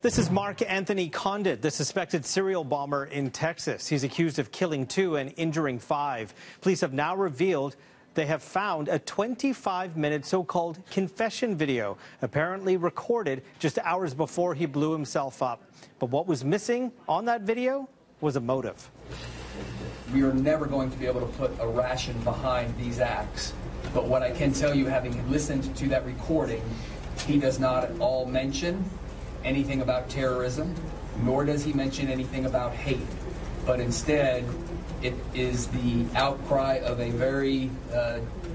This is Mark Conditt, the suspected serial bomber in Texas. He's accused of killing 2 and injuring 5. Police have now revealed they have found a 25-minute so-called confession video, apparently recorded just hours before he blew himself up. But what was missing on that video was a motive. We are never going to be able to put a ration behind these acts. But what I can tell you, having listened to that recording, he does not at all mention anything about terrorism, nor does he mention anything about hate. But instead, it is the outcry of a very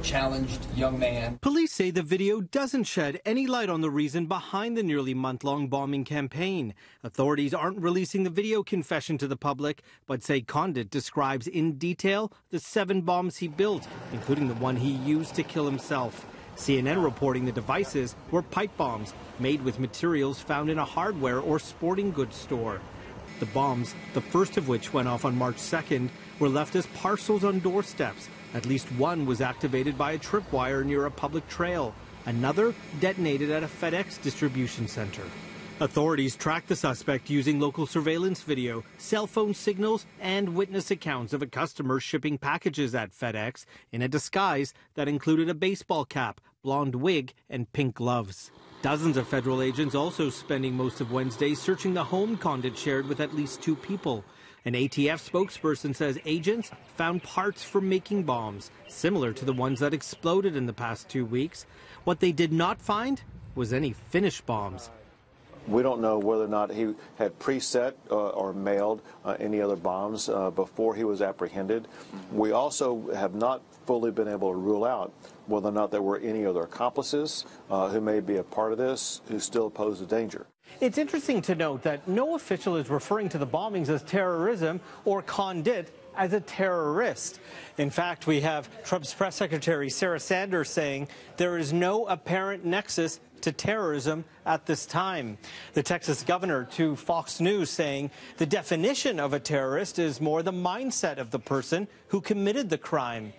challenged young man. Police say the video doesn't shed any light on the reason behind the nearly month-long bombing campaign. Authorities aren't releasing the video confession to the public, but say Conditt describes in detail the 7 bombs he built, including the one he used to kill himself. CNN reporting the devices were pipe bombs made with materials found in a hardware or sporting goods store. The bombs, the first of which went off on March 2nd, were left as parcels on doorsteps. At least one was activated by a tripwire near a public trail. Another detonated at a FedEx distribution center. Authorities tracked the suspect using local surveillance video, cell phone signals, and witness accounts of a customer shipping packages at FedEx in a disguise that included a baseball cap, blonde wig, and pink gloves. Dozens of federal agents also spending most of Wednesday searching the home Conditt shared with at least 2 people. An ATF spokesperson says agents found parts for making bombs, similar to the ones that exploded in the past 2 weeks. What they did not find was any finished bombs. We don't know whether or not he had preset or mailed any other bombs before he was apprehended. We also have not fully been able to rule out whether or not there were any other accomplices who may be a part of this who still pose a danger. It's interesting to note that no official is referring to the bombings as terrorism or Conditt as a terrorist. In fact, we have Trump's press secretary, Sarah Sanders, saying there is no apparent nexus to terrorism at this time. The Texas governor to Fox News saying the definition of a terrorist is more the mindset of the person who committed the crime.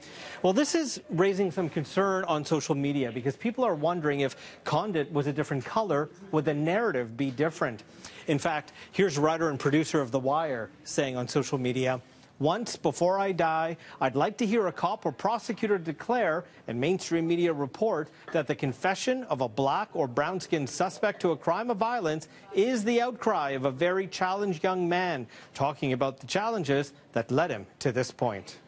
Well, this is raising some concern on social media because people are wondering if Conditt was a different color, would the narrative be different? In fact, here's writer and producer of The Wire saying on social media, "Once, before I die, I'd like to hear a cop or prosecutor declare and mainstream media report that the confession of a black or brown-skinned suspect to a crime of violence is the outcry of a very challenged young man talking about the challenges that led him to this point."